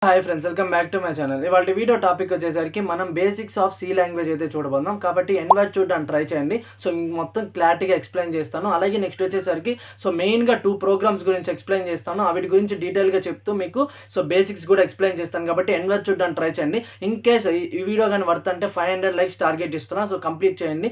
Hi friends, welcome back to my channel. ఇవాళ video topic వచ్చేసరికి మనం బేసిక్స్ ఆఫ్ సి లాంగ్వేజ్ అయితే చూడబోదాం. కాబట్టి ఎన్వర్డ్ చూడడానికి ట్రై చేయండి. సో మొత్తం క్లారిటీగా ఎక్స్ప్లెయిన్ చేస్తాను. అలాగే నెక్స్ట్ వచ్చేసరికి మెయిన్గా 2 ప్రోగ్రామ్స్ గురించి ఎక్స్ప్లెయిన్ చేస్తాను. వీటి గురించి డీటెయిల్గా చెప్తూ మీకు బేసిక్స్ కూడా ఎక్స్ప్లెయిన్ చేస్తాను. కాబట్టి ఎన్వర్డ్ చూడడానికి ట్రై చేయండి. ఇన్ కేస్ ఈ వీడియో కానీ వర్త్ అంటే 500 లైక్స్ టార్గెట్ ఇస్తున్నా. కంప్లీట్ చేయండి.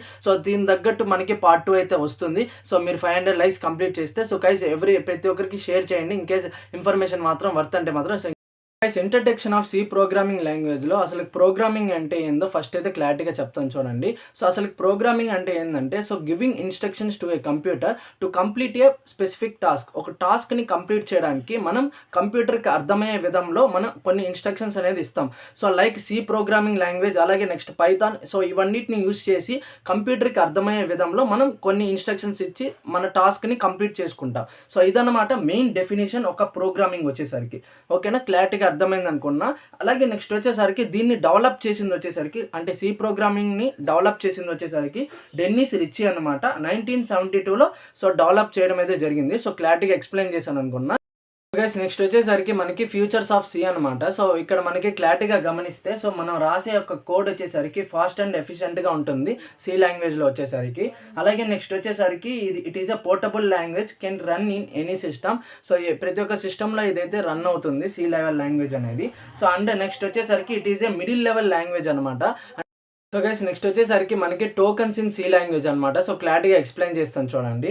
దీని తగ్గట్టు మనకి పార్ట్ 2 అయితే వస్తుంది. మీరు 500 లైక్స్ కంప్లీట్ చేస్తే గైస్ ప్రతి ఒక్కరికి షేర్ చేయండి. ఇన్ కేస్ ఇన్ఫర్మేషన్ మాత్రం వర్త్ అంటే మాత్రం. Guys, introduction of C programming లాంగ్వేజ్లో అసలు ప్రోగ్రామింగ్ అంటే ఏందో ఫస్ట్ అయితే క్లారిటీగా చెప్తాను చూడండి. అసలు ప్రోగ్రామింగ్ అంటే ఏంటంటే giving instructions to A computer to complete A specific task. ఒక టాస్క్ని కంప్లీట్ చేయడానికి మనం కంప్యూటర్కి అర్థమయ్యే విధంలో మనం కొన్ని ఇన్స్ట్రక్షన్స్ అనేది ఇస్తాం. లైక్ సి ప్రోగ్రామింగ్ లాంగ్వేజ్, అలాగే నెక్స్ట్ పైథాన్. ఇవన్నిటిని యూస్ చేసి కంప్యూటర్కి అర్థమయ్యే విధంలో మనం కొన్ని ఇన్స్ట్రక్షన్స్ ఇచ్చి మన టాస్క్ని కంప్లీట్ చేసుకుంటాం. ఇదన్నమాట మెయిన్ డెఫినేషన్ ఒక ప్రోగ్రామింగ్ వచ్చేసరికి. ఓకేనా, క్లారిటీగా అర్థమైంది అనుకున్నా. అలాగే నెక్స్ట్ వచ్చేసరికి దీన్ని డెవలప్ చేసింది వచ్చేసరికి, అంటే సి ప్రోగ్రామింగ్ని డెవలప్ చేసింది వచ్చేసరికి డెన్నిస్ రిచీ అనమాట. 1972లో డెవలప్ చేయడం అయితే జరిగింది. క్లారిటీగా ఎక్స్ప్లెయిన్ చేశాను అనుకున్నా. గైస్, నెక్స్ట్ వచ్చేసరికి మనకి ఫ్యూచర్స్ ఆఫ్ సి అనమాట. ఇక్కడ మనకి క్లారిటీగా గమనిస్తే మనం రాసే యొక్క కోడ్ వచ్చేసరికి ఫాస్ట్ అండ్ ఎఫిషియెంట్గా ఉంటుంది సి లాంగ్వేజ్లో వచ్చేసరికి. అలాగే నెక్స్ట్ వచ్చేసరికి it is a portable language, can run in any system. ప్రతి ఒక్క సిస్టంలో ఇదైతే రన్ అవుతుంది సి లెవెల్ లాంగ్వేజ్ అనేది. అండ్ నెక్స్ట్ వచ్చేసరికి it is a middle level language అనమాట. గైస్, నెక్స్ట్ వచ్చేసరికి మనకి టోకన్స్ ఇన్ సి లాంగ్వేజ్ అనమాట. క్లారిటీగా ఎక్స్ప్లెయిన్ చేస్తాను చూడండి.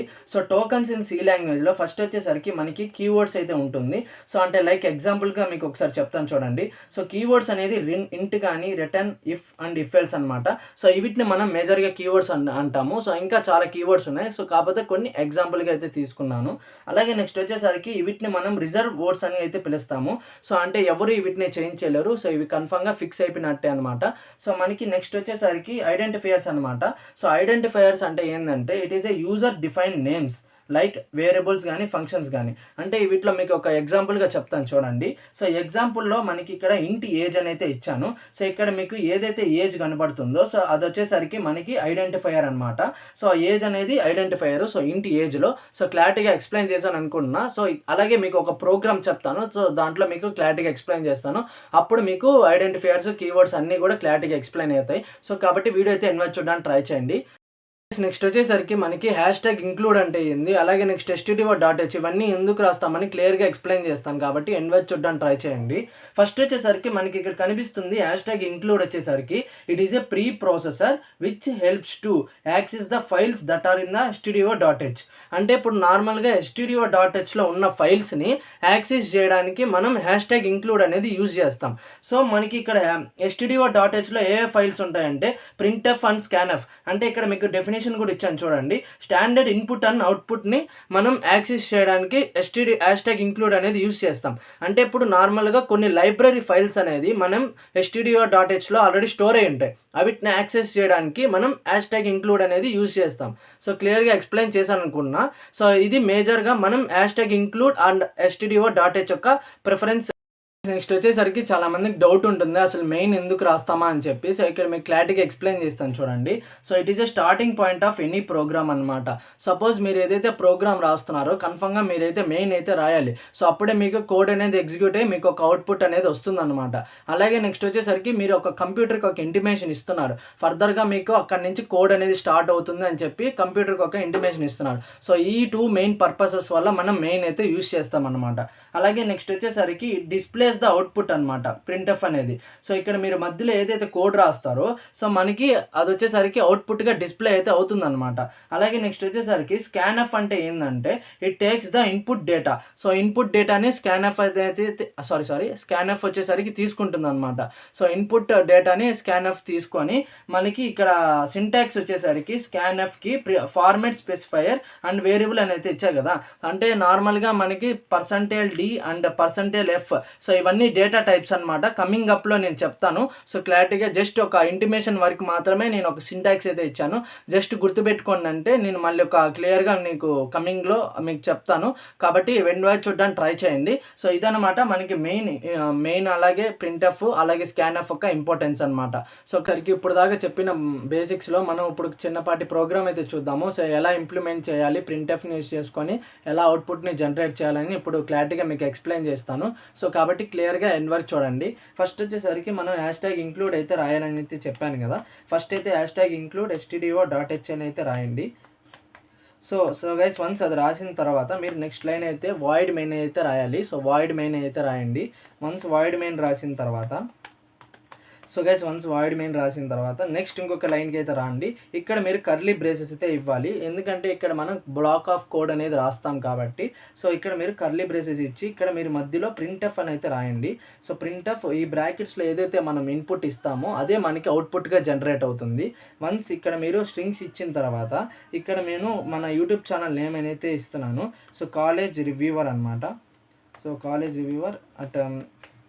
టోకన్స్ ఇన్ సి లాంగ్వేజ్లో ఫస్ట్ వచ్చేసరికి మనకి కీవర్డ్స్ అయితే ఉంటుంది. అంటే లైక్ ఎగ్జాంపుల్గా మీకు ఒకసారి చెప్తాను చూడండి. కీవర్డ్స్ అనేది ఇంట్ కానీ, return, if and if else అనమాట. వీటిని మనం మేజర్గా కీవర్డ్స్ అంటాము. ఇంకా చాలా కీవర్డ్స్ ఉన్నాయి. కాకపోతే కొన్ని ఎగ్జాంపుల్గా అయితే తీసుకున్నాను. అలాగే నెక్స్ట్ వచ్చేసరికి వీటిని మనం రిజర్వ్ వర్డ్స్ అని అయితే పిలుస్తాము. అంటే ఎవరు వీటిని చేంజ్ చేయలేరు. ఇవి కన్ఫర్మ్గా ఫిక్స్ అయిపోయినట్టే అనమాట. మనకి నెక్స్ట్ వచ్చేసరికి ఐడెంటిఫైయర్స్ అనమాట. ఐడెంటిఫైయర్స్ అంటే ఏంటంటే it is A user defined names like variables కానీ, ఫంక్షన్స్ కానీ. అంటే వీటిలో మీకు ఒక ఎగ్జాంపుల్గా చెప్తాను చూడండి. ఎగ్జాంపుల్లో మనకి ఇక్కడ ఇంటి ఏజ్ అని అయితే ఇచ్చాను. ఇక్కడ మీకు ఏదైతే ఏజ్ కనబడుతుందో అది వచ్చేసరికి మనకి ఐడెంటిఫైయర్ అనమాట. ఏజ్ అనేది ఐడెంటిఫైయర్ ఇంటి ఏజ్లో. క్లారిటీగా ఎక్స్ప్లెయిన్ చేశాను అనుకుంటున్నా. అలాగే మీకు ఒక ప్రోగ్రామ్ చెప్తాను. దాంట్లో మీకు క్లారిటీగా ఎక్స్ప్లెయిన్ చేస్తాను. అప్పుడు మీకు ఐడెంటిఫైయర్స్, కీవర్డ్స్ అన్నీ కూడా క్లారిటీగా ఎక్స్ప్లెయిన్ అవుతాయి. కాబట్టి వీడియో అయితే ఇన్వైట్ చూడడానికి ట్రై చేయండి. నెక్స్ట్ వచ్చేసరికి మనకి హ్యాష్ ఇంక్లూడ్ అంటే ఏంది, అలాగే నెక్స్ట్ stdio.h ఇవన్నీ ఎందుకు రాస్తామని క్లియర్గా ఎక్స్ప్లెయిన్ చేస్తాను. కాబట్టి ఎన్వైజ్ చూడడానికి ట్రై చేయండి. ఫస్ట్ వచ్చేసరికి మనకి ఇక్కడ కనిపిస్తుంది ఇంక్లూడ్ వచ్చేసరికి it is a preprocessor which helps to access the files that are in the stdio.h. అంటే ఇప్పుడు నార్మల్గా stdio.hలో ఉన్న ఫైల్స్ని యాక్సెస్ చేయడానికి మనం ఇంక్లూడ్ అనేది యూజ్ చేస్తాం. మనకి ఇక్కడ stdio.hలో ఏ ఫైల్స్ ఉంటాయంటే printf అండ్ scanf. అంటే ఇక్కడ మీకు డెఫినేషన్ కూడా ఇచ్చాను చూడండి. స్టాండర్డ్ ఇన్పుట్ అండ్ అవుట్పుట్ని మనం యాక్సెస్ చేయడానికి ఇంక్లూడ్ అనేది యూజ్ చేస్తాం. అంటే ఇప్పుడు నార్మల్గా కొన్ని లైబ్రరీ ఫైల్స్ అనేది మనం stdio.hలో ఆల్రెడీ స్టోర్ అయి ఉంటాయి. వీటిని యాక్సెస్ చేయడానికి మనం ఇంక్లూడ్ అనేది యూజ్ చేస్తాం. క్లియర్గా ఎక్స్ప్లెయిన్ చేశాను అనుకున్నా. ఇది మేజర్గా మనం ఇంక్లూడ్ అండ్ stdio.h యొక్క ప్రిఫరెన్స్. నెక్స్ట్ వచ్చేసరికి చాలా మందికి డౌట్ ఉంటుంది అసలు మెయిన్ ఎందుకు రాస్తామా అని చెప్పి. ఇక్కడ మీకు క్లారిటీగా ఎక్స్ప్లెయిన్ చేస్తాను చూడండి. It is a starting point of any program అనమాట. సపోజ్ మీరు ఏదైతే ప్రోగ్రామ్ రాస్తున్నారో కన్ఫర్మ్గా మీరైతే మెయిన్ అయితే రాయాలి. అప్పుడే మీకు కోడ్ అనేది ఎగ్జిక్యూట్ అయ్యి మీకు ఒక అవుట్పుట్ అనేది వస్తుంది అనమాట. అలాగే నెక్స్ట్ వచ్చేసరికి మీరు ఒక కంప్యూటర్కి ఒక ఇంటిమేషన్ ఇస్తున్నారు. ఫర్దర్గా మీకు అక్కడి నుంచి కోడ్ అనేది స్టార్ట్ అవుతుంది అని చెప్పి కంప్యూటర్కి ఒక ఇంటిమేషన్ ఇస్తున్నారు. ఈ 2 మెయిన్ పర్పసెస్ వల్ల మనం మెయిన్ అయితే యూజ్ చేస్తాం అనమాట. అలాగే నెక్స్ట్ వచ్చేసరికి డిస్ప్లేస్ ద అవుట్పుట్ అనమాట, printf అనేది. ఇక్కడ మీరు మధ్యలో ఏదైతే కోడ్ రాస్తారో మనకి అది వచ్చేసరికి అవుట్పుట్గా డిస్ప్లే అయితే అవుతుంది అనమాట. అలాగే నెక్స్ట్ వచ్చేసరికి scanf అంటే ఏంటంటే it takes the input data. Input డేటాని scanf స్కాన్ఎఫ్ వచ్చేసరికి తీసుకుంటుంది అనమాట. ఇన్పుట్ డేటాని scanf తీసుకొని మనకి ఇక్కడ సింటాక్స్ వచ్చేసరికి scanfకి ఫార్మాట్ స్పెసిఫైయర్ అండ్ వేరియబుల్ అని అయితే ఇచ్చాయి కదా. అంటే నార్మల్గా మనకి %d అండ్ %f. ఇవన్నీ డేటా టైప్స్ అనమాట. కమింగ్ అప్లో నేను చెప్తాను. క్లారిటీగా జస్ట్ ఒక ఇంటిమేషన్ వరకు మాత్రమే నేను ఒక సింటాక్స్ అయితే ఇచ్చాను. జస్ట్ గుర్తుపెట్టుకోండి, అంటే నేను మళ్ళీ ఒక క్లియర్గా మీకు కమింగ్లో మీకు చెప్తాను. కాబట్టి వెంటనే చూడడానికి ట్రై చేయండి. ఇదనమాట మనకి మెయిన్ అలాగే printf అలాగే scanf యొక్క ఇంపార్టెన్స్ అనమాట. ఒకసారికి ఇప్పుడు దాకా చెప్పిన బేసిక్స్లో మనం ఇప్పుడు చిన్నపాటి ప్రోగ్రామ్ అయితే చూద్దాము. ఎలా ఇంప్లిమెంట్ చేయాలి, printfని యూజ్ చేసుకొని ఎలా అవుట్పుట్ని జనరేట్ చేయాలని ఇప్పుడు క్లారిటీగా మీకు ఎక్స్ప్లెయిన్ చేస్తాను. కాబట్టి క్లియర్గా ఎండ్ వరకు చూడండి. ఫస్ట్ వచ్చేసరికి మనం హ్యాష్‌ట్యాగ్ ఇంక్లూడ్ అయితే రాయాలని అయితే చెప్పాను కదా. ఫస్ట్ అయితే హ్యాష్‌ట్యాగ్ ఇంక్లూడ్ stdio.h అని అయితే రాయండి. సో గైస్ వన్స్ అది రాసిన తర్వాత మీరు నెక్స్ట్ లైన్ అయితే వాయిడ్ మెయిన్ అయితే రాయాలి. సో వాయిడ్ మెయిన్ అయితే రాయండి. వన్స్ వాయిడ్ మెయిన్ రాసిన తర్వాత so guys once void main రాసిన తర్వాత నెక్స్ట్ ఇంకొక లైన్కి అయితే రాండి. ఇక్కడ మీరు కర్లీ బ్రేసెస్ అయితే ఇవ్వాలి, ఎందుకంటే ఇక్కడ మనం బ్లాక్ ఆఫ్ కోడ్ అనేది రాస్తాం కాబట్టి. సో ఇక్కడ మీరు కర్లీ బ్రేసెస్ ఇచ్చి ఇక్కడ మీరు మధ్యలో ప్రింట్ఎఫ్ అని అయితే రాయండి. సో ప్రింట్ఎఫ్ ఈ బ్రాకెట్స్లో ఏదైతే మనం ఇన్పుట్ ఇస్తామో అదే మనకి అవుట్పుట్గా జనరేట్ అవుతుంది. వన్స్ ఇక్కడ మీరు స్ట్రింగ్స్ ఇచ్చిన తర్వాత ఇక్కడ నేను మన యూట్యూబ్ ఛానల్ నేమ్ అయితే ఇస్తున్నాను. సో కాలేజ్ రివ్యూవర్ అనమాట. So college reviewer at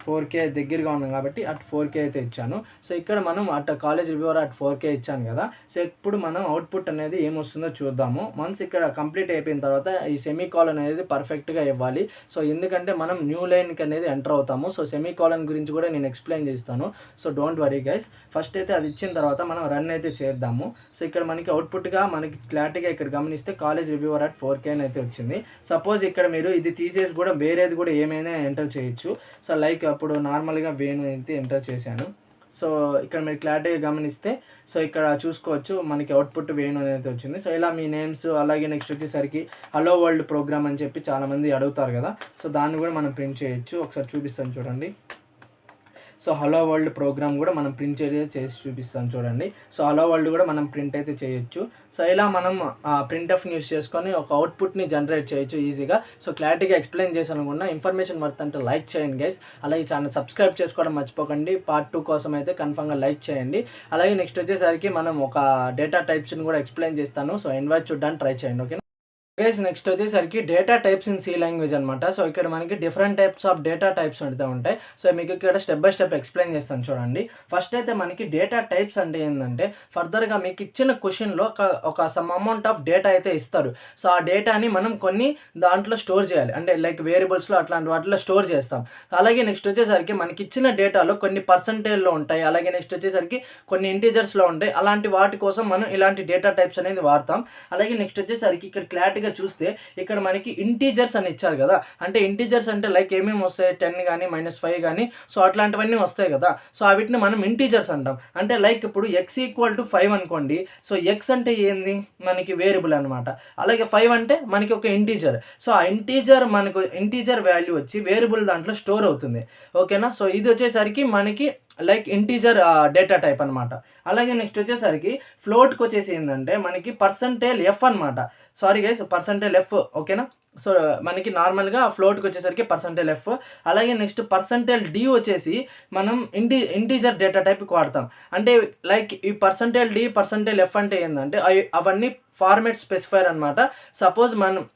4K దగ్గరగా ఉన్నాం కాబట్టి అట్ 4K అయితే ఇచ్చాను. సో ఇక్కడ మనం at college reviewer at 4K ఇచ్చాను కదా. సో ఇప్పుడు మనం అవుట్పుట్ అనేది ఏమొస్తుందో చూద్దాము. వన్స్ ఇక్కడ కంప్లీట్ అయిపోయిన తర్వాత ఈ సెమీకాలన్ అనేది పర్ఫెక్ట్గా ఇవ్వాలి. సో ఎందుకంటే మనం న్యూ లైన్కి అనేది ఎంటర్ అవుతాము. సో సెమీకాలన్ గురించి కూడా నేను ఎక్స్ప్లెయిన్ చేస్తాను. So don't worry guys. First అయితే అది ఇచ్చిన తర్వాత మనం రన్ అయితే చేద్దాము. సో ఇక్కడ మనకి అవుట్పుట్గా మనకి క్లారిటీగా ఇక్కడ గమనిస్తే కాలేజ్ రివ్యూవర్ అట్ 4K అని అయితే వచ్చింది. సపోజ్ ఇక్కడ మీరు ఇది తీసేసి కూడా వేరేది కూడా ఏమైనా ఎంటర్ చేయొచ్చు. సో లైక్ అప్పుడు నార్మల్గా వేణు అయితే ఎంటర్ చేశాను. సో ఇక్కడ మీరు క్లారిటీగా గమనిస్తే సో ఇక్కడ చూసుకోవచ్చు మనకి అవుట్పుట్ వేణు అనేది వచ్చింది. సో ఇలా మీ నేమ్స్ అలాగే నెక్స్ట్ వచ్చేసరికి హలో వరల్డ్ ప్రోగ్రామ్ అని చెప్పి చాలామంది అడుగుతారు కదా. సో దాన్ని కూడా మనం ప్రింట్ చేయొచ్చు. ఒకసారి చూపిస్తాను చూడండి. సో హలో వరల్డ్ ప్రోగ్రామ్ కూడా మనం ప్రింట్ చేసి చూపిస్తాను చూడండి. సో హలో వరల్డ్ కూడా మనం ప్రింట్ అయితే చేయొచ్చు. సో ఇలా మనం ప్రింట్ఎఫ్ని యూస్ చేసుకొని ఒక అవుట్పుట్ని జనరేట్ చేయొచ్చు ఈజీగా. సో క్లారిటీగా ఎక్స్ప్లెయిన్ చేశాను అనుకున్నా. ఇన్ఫర్మేషన్ వర్త్ అంటే లైక్ చేయండి గైస్. అలాగే ఛానల్ సబ్స్క్రైబ్ చేసుకోవడం మర్చిపోకండి. పార్ట్ 2 కోసం అయితే కన్ఫర్మ్గా లైక్ చేయండి. అలాగే నెక్స్ట్ వచ్చేసరికి మనం ఒక డేటా టైప్స్ని కూడా ఎక్స్ప్లెయిన్ చేస్తాను. సో ఇన్వైట్ చూడడానికి ట్రై చేయండి. ఓకే గైస్, నెక్స్ట్ వచ్చేసరికి data types in C language అనమాట. సో ఇక్కడ మనకి different types of data types ఉంటూ ఉంటాయి. సో మీకు ఇక్కడ స్టెప్ బై స్టెప్ ఎక్స్ప్లెయిన్ చేస్తాను చూడండి. ఫస్ట్ అయితే మనకి డేటా టైప్స్ అంటే ఏంటంటే ఫర్దర్గా మీకు ఇచ్చిన క్వశ్చన్లో ఒక సమ్ అమౌంట్ ఆఫ్ డేటా అయితే ఇస్తారు. సో ఆ డేటాని మనం కొన్ని దాంట్లో స్టోర్ చేయాలి, అంటే లైక్ వేరియబుల్స్లో అట్లాంటి వాటిలో స్టోర్ చేస్తాం. అలాగే నెక్స్ట్ వచ్చేసరికి మనకి ఇచ్చిన డేటాలో కొన్ని పర్సంటేజ్లో ఉంటాయి, అలాగే నెక్స్ట్ వచ్చేసరికి కొన్ని ఇంటీజర్స్లో ఉంటాయి. అలాంటి వాటి కోసం మనం ఇలాంటి డేటా టైప్స్ అనేది వాడతాం. అలాగే నెక్స్ట్ వచ్చేసరికి ఇక్కడ క్లారిటీగా చూస్తే ఇక్కడ మనకి ఇంటీజర్స్ అని ఇచ్చారు కదా. అంటే ఇంటీజర్స్ అంటే లైక్ ఏమేమి వస్తాయి, 10 కానీ -5 కానీ సో అట్లాంటివన్నీ వస్తాయి కదా. సో వీటిని మనం ఇంటీజర్స్ అంటాం. అంటే లైక్ ఇప్పుడు x = 5 అనుకోండి. సో x అంటే ఏంది, మనకి వేరియబుల్ అనమాట. అలాగే 5 అంటే మనకి ఒక ఇంటీజర్. సో ఆ ఇంటీజర్ మనకు ఇంటీజర్ వాల్యూ వచ్చి వేరియబుల్ దాంట్లో స్టోర్ అవుతుంది. ఓకేనా. సో ఇది వచ్చేసరికి మనకి లైక్ ఇంటీజర్ డేటా టైప్ అనమాట. అలాగే నెక్స్ట్ వచ్చేసరికి ఫ్లోట్కి వచ్చేసి ఏంటంటే మనకి %f అనమాట. Sorry guys, %f. ఓకేనా. సో మనకి నార్మల్గా ఫ్లోట్కి వచ్చేసరికి %f. అలాగే నెక్స్ట్ %d వచ్చేసి మనం ఇంటీజర్ డేటా టైప్కి వాడతాం. అంటే లైక్ ఈ %d %f అంటే ఏంటంటే అవన్నీ ఫార్మాట్ స్పెసిఫైర్ అనమాట. సపోజ్ మనం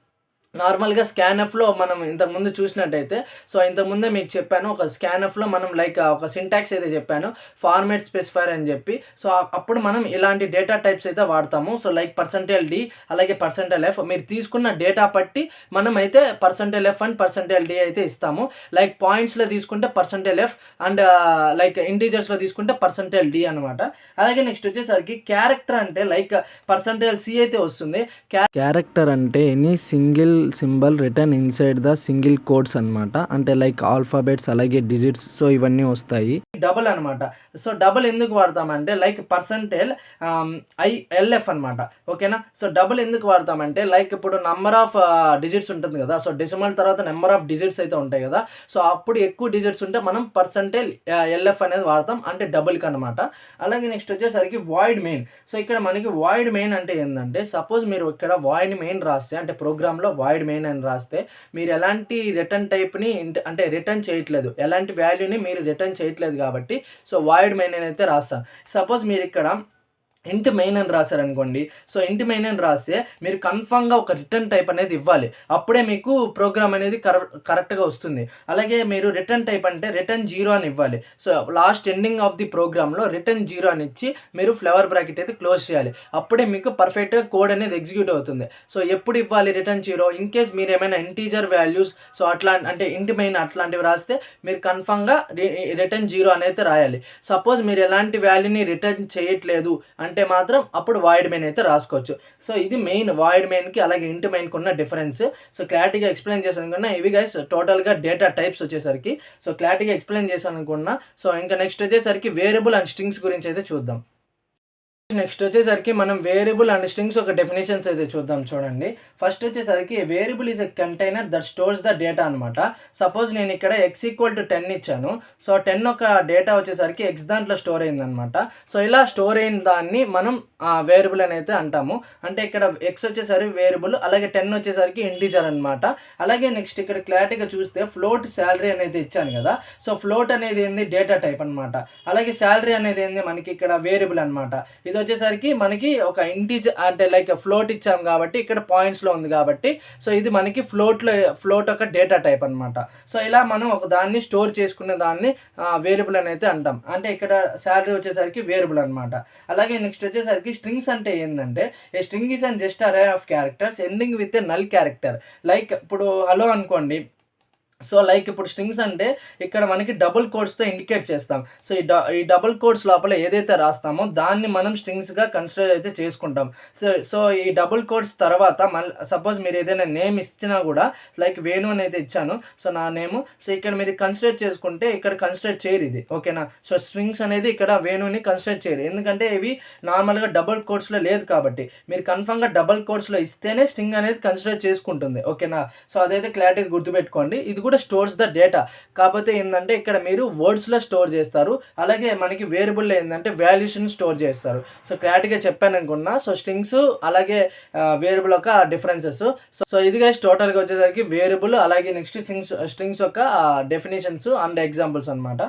నార్మల్గా స్కాన్ఎఫ్లో మనం ఇంతకుముందు చూసినట్టయితే, సో ఇంతకుముందే మీకు చెప్పాను ఒక స్కాన్ఎఫ్లో మనం లైక్ ఒక సింటాక్స్ అయితే చెప్పాను, ఫార్మాట్ స్పెసిఫైర్ అని చెప్పి. సో అప్పుడు మనం ఇలాంటి డేటా టైప్స్ అయితే వాడతాము. సో లైక్ %d అలాగే %f మీరు తీసుకున్న డేటా బట్టి మనం అయితే %f అండ్ %d అయితే ఇస్తాము. లైక్ పాయింట్స్లో తీసుకుంటే %f అండ్ లైక్ ఇంటీజర్స్లో తీసుకుంటే %d అనమాట. అలాగే నెక్స్ట్ వచ్చేసరికి క్యారెక్టర్ అంటే లైక్ %c అయితే వస్తుంది. క్యారెక్టర్ అంటే any single symbol return inside the single codes అనమాట. అంటే లైక్ ఆల్ఫాబెట్స్ అలాగే డిజిట్స్, సో ఇవన్నీ వస్తాయి. డబుల్ అనమాట. సో డబుల్ ఎందుకు వాడతామంటే లైక్ %LF అనమాట. ఓకేనా. సో డబుల్ ఎందుకు వాడతామంటే లైక్ ఇప్పుడు నంబర్ ఆఫ్ డిజిట్స్ ఉంటుంది కదా. సో డెసిమల్ తర్వాత నెంబర్ ఆఫ్ డిజిట్స్ అయితే ఉంటాయి కదా. సో అప్పుడు ఎక్కువ డిజిట్స్ ఉంటే మనం %LF అనేది వాడతాం, అంటే డబుల్కి అనమాట. అలాగే నెక్స్ట్ వచ్చేసరికి వాయిడ్ మెయిన్. సో ఇక్కడ మనకి వాయిడ్ మెయిన్ అంటే ఏంటంటే సపోజ్ మీరు ఇక్కడ వాయిడ్ మెయిన్ రాస్తే, అంటే ప్రోగ్రామ్లో వాయిడ్ మెయిన్ అని రాస్తే మీరు ఎలాంటి రిటర్న్ టైప్ని అంటే రిటర్న్ చేయట్లేదు, ఎలాంటి వాల్యూని మీరు రిటర్న్ చేయట్లేదు కాబట్టి సో వాయిడ్ మెయిన్ అని అయితే రాస్తాను. సపోజ్ మీరు ఇక్కడ ఇంట్ మెయిన్ అని రాశారనుకోండి. సో ఇంట్ మెయిన్ అని రాస్తే మీరు కన్ఫామ్గా ఒక రిటర్న్ టైప్ అనేది ఇవ్వాలి, అప్పుడే మీకు ప్రోగ్రామ్ అనేది కరెక్ట్గా వస్తుంది. అలాగే మీరు రిటర్న్ టైప్ అంటే రిటర్న్ 0 అని ఇవ్వాలి. So last ending of the ప్రోగ్రామ్లో రిటర్న్ 0 అని ఇచ్చి మీరు ఫ్లవర్ బ్రాకెట్ అయితే క్లోజ్ చేయాలి, అప్పుడే మీకు పర్ఫెక్ట్గా కోడ్ అనేది ఎగ్జిక్యూట్ అవుతుంది. సో ఎప్పుడు ఇవ్వాలి రిటర్న్ 0, ఇన్ కేస్ మీరు ఏమైనా ఇంటీజర్ వాల్యూస్ సో అట్లా అంటే ఇంట్ మెయిన్ అట్లాంటివి రాస్తే మీరు కన్ఫామ్గా రిటర్న్ 0 అనేది రాయాలి. సపోజ్ మీరు ఎలాంటి వాల్యూని రిటర్న్ చేయట్లేదు అంటే అంటే మాత్రం అప్పుడు వాయిడ్ మెయిన్ అయితే రాసుకోవచ్చు. సో ఇది మెయిన్ వాయిడ్ మెయిన్కి అలాగే ఇంట్ మెయిన్కి ఉన్న డిఫరెన్స్. సో క్లారిటీగా ఎక్స్ప్లెయిన్ చేశాను అనుకున్నా. ఇవి గైస్ టోటల్గా డేటా టైప్స్ వచ్చేసరికి సో క్లారిటీగా ఎక్స్ప్లెయిన్ చేశాను అనుకున్నా. సో ఇంకా నెక్స్ట్ వచ్చేసరికి వేరియబుల్ అండ్ స్ట్రింగ్స్ గురించి అయితే చూద్దాం. నెక్స్ట్ వచ్చేసరికి మనం వేరియబుల్ అండ్ స్ట్రింగ్స్ ఒక డెఫినేషన్స్ అయితే చూద్దాం. చూడండి, ఫస్ట్ వచ్చేసరికి variable is a container that stores the data అనమాట. సపోజ్ నేను ఇక్కడ ఎక్స్ ఈక్వల్ టు 10 ఇచ్చాను. సో 10 ఒక డేటా వచ్చేసరికి ఎక్స్ దాంట్లో స్టోర్ అయిందనమాట. సో ఇలా స్టోర్ అయిన దాన్ని మనం వేరియబుల్ అని అయితే అంటాము. అంటే ఇక్కడ ఎక్స్ వచ్చేసరికి వేరియబుల్, అలాగే 10 వచ్చేసరికి ఇంటీజర్ అనమాట. అలాగే నెక్స్ట్ ఇక్కడ క్లారిటీగా చూస్తే ఫ్లోట్ శాలరీ అనేది ఇచ్చాను కదా. సో ఫ్లోట్ అనేది ఏంది డేటా టైప్ అనమాట. అలాగే శాలరీ అనేది ఏంది మనకి ఇక్కడ వేరియబుల్ అనమాట. ఇది వచ్చేసరికి మనకి ఒక ఇంటీజర్ అంటే లైక్ ఫ్లోట్ ఇచ్చాం కాబట్టి ఇక్కడ పాయింట్స్లో ఉంది కాబట్టి సో ఇది మనకి ఫ్లోట్ ఒక డేటా టైప్ అనమాట. సో ఇలా మనం ఒక దాన్ని స్టోర్ చేసుకునే దాన్ని వేరియబుల్ అని అయితే అంటాం. అంటే ఇక్కడ శాలరీ వచ్చేసరికి వేరియబుల్ అనమాట. అలాగే నెక్స్ట్ వచ్చేసరికి స్ట్రింగ్స్ అంటే ఏంటంటే a string is and just అరే of characters ending with a null character. Like ఇప్పుడు హలో అనుకోండి. సో లైక్ ఇప్పుడు స్ట్రింగ్స్ అంటే ఇక్కడ మనకి డబుల్ కోడ్స్తో ఇండికేట్ చేస్తాం. సో ఈ డబుల్ కోడ్స్ లోపల ఏదైతే రాస్తామో దాన్ని మనం స్ట్రింగ్స్గా కన్సిడర్ అయితే చేసుకుంటాం. సో ఈ డబుల్ కోడ్స్ తర్వాత సపోజ్ మీరు ఏదైనా నేమ్ ఇచ్చినా కూడా లైక్ వేణు అని అయితే ఇచ్చాను. సో నా నేము. సో ఇక్కడ మీరు కన్సిడర్ చేసుకుంటే ఇక్కడ కన్సిడర్ చేయరు ఇది, ఓకేనా. సో స్ట్రింగ్స్ అనేది ఇక్కడ వేణుని కన్సిడర్ చేయరు, ఎందుకంటే ఇవి నార్మల్గా డబుల్ కోడ్స్లో లేదు కాబట్టి. మీరు కన్ఫర్మ్గా డబుల్ కోడ్స్లో ఇస్తేనే స్ట్రింగ్ అనేది కన్సిడర్ చేసుకుంటుంది, ఓకేనా. సో అదైతే క్లారిటీగా గుర్తుపెట్టుకోండి. ఇది కూడా స్టోర్స్ ద డేటా. కాకపోతే ఏంటంటే ఇక్కడ మీరు వర్డ్స్లో స్టోర్ చేస్తారు, అలాగే మనకి వేరియబుల్లో ఏంటంటే వాల్యూస్ని స్టోర్ చేస్తారు. సో క్లారిటీగా చెప్పాను అనుకున్నా. సో స్ట్రింగ్స్ అలాగే వేరియబుల్ యొక్క డిఫరెన్సెస్. సో ఇది గైస్ టోటల్గా వచ్చేసరికి వేరియబుల్ అలాగే నెక్స్ట్ స్ట్రింగ్స్ యొక్క డెఫినేషన్స్ అండ్ ఎగ్జాంపుల్స్ అనమాట.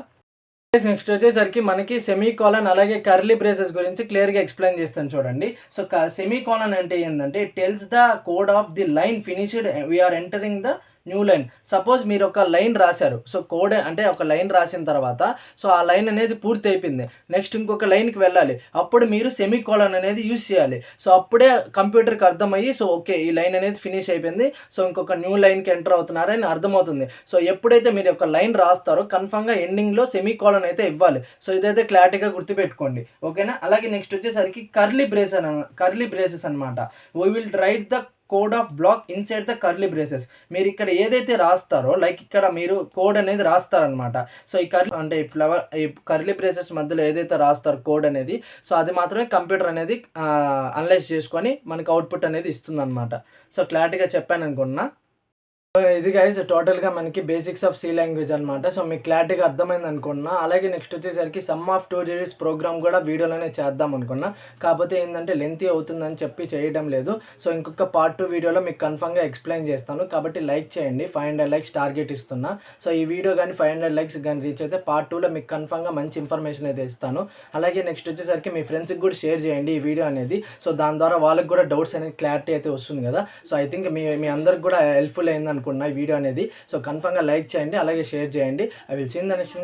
నెక్స్ట్ వచ్చేసరికి మనకి సెమీకోలన్ అలాగే కర్లీ బ్రేసెస్ గురించి క్లియర్గా ఎక్స్ప్లెయిన్ చేస్తాను చూడండి. సో సెమీకోలన్ అంటే ఏంటంటే it tells the code of the line finished we are entering the new line. Suppose మీరు ఒక లైన్ రాశారు. సో కోడ్ అంటే ఒక లైన్ రాసిన తర్వాత సో ఆ లైన్ అనేది పూర్తి అయిపోయింది, నెక్స్ట్ ఇంకొక లైన్కి వెళ్ళాలి. అప్పుడు మీరు సెమీకోలన్ అనేది యూజ్ చేయాలి. సో అప్పుడే కంప్యూటర్కి అర్థమయ్యి సో ఓకే ఈ లైన్ అనేది ఫినిష్ అయిపోయింది, సో ఇంకొక న్యూ లైన్కి ఎంటర్ అవుతున్నారని అర్థమవుతుంది. సో ఎప్పుడైతే మీరు ఒక లైన్ రాస్తారో కన్ఫర్మ్గా ఎండింగ్లో సెమీకోలన్ అయితే ఇవ్వాలి. సో ఇదైతే క్లారిటీగా గుర్తుపెట్టుకోండి, ఓకేనా. అలాగే నెక్స్ట్ వచ్చేసరికి కర్లీ బ్రేసెస్ అనమాట. We will write the code of block inside the curly braces. మీరు ఇక్కడ ఏదైతే రాస్తారో లైక్ ఇక్కడ మీరు కోడ్ అనేది రాస్తారనమాట. సో ఈ కర్లీ బ్రేసెస్ మధ్యలో ఏదైతే రాస్తారో కోడ్ అనేది సో అది మాత్రమే కంప్యూటర్ అనేది అనలైజ్ చేసుకొని మనకి అవుట్పుట్ అనేది ఇస్తుంది అనమాట. సో క్లారిటీగా చెప్పాను అనుకున్నా. ఇది గైస్ టోటల్గా మనకి బేసిక్స్ ఆఫ్ సి లాంగ్వేజ్ అనమాట. సో మీకు క్లారిటీగా అర్థమైంది అనుకున్నా. అలాగే నెక్స్ట్ వచ్చేసరికి సమ్ ఆఫ్ 2 GDs ప్రోగ్రామ్ కూడా వీడియోలోనే చేద్దాం అనుకున్నా. కాకపోతే ఏంటంటే లెంతీ అవుతుందని చెప్పి చేయడం లేదు. సో ఇంకొక పార్ట్ 2 వీడియోలో మీకు కన్ఫర్మ్గా ఎక్స్ప్లెయిన్ చేస్తాను. కాబట్టి లైక్ చేయండి. 500 likes టార్గెట్ ఇస్తున్నా. సో ఈ వీడియో కానీ 500 likes కానీ రీచ్ అయితే పార్ట్ 2లో మీకు కన్ఫర్మ్గా మంచి ఇన్ఫర్మేషన్ అయితే ఇస్తాను. అలాగే నెక్స్ట్ వచ్చేసరికి మీ ఫ్రెండ్స్కి కూడా షేర్ చేయండి ఈ వీడియో అనేది. సో దాని ద్వారా వాళ్ళకి కూడా డౌట్స్ అనేది క్లారిటీ అయితే వస్తుంది కదా. సో ఐ థింక్ మీ అందరికి కూడా హెల్ప్ఫుల్ అయింది అనుకున్నా ఈ వీడియో అనేది. సో కన్ఫర్మ్గా లైక్ చేయండి, అలాగే షేర్ చేయండి. I will see in the next.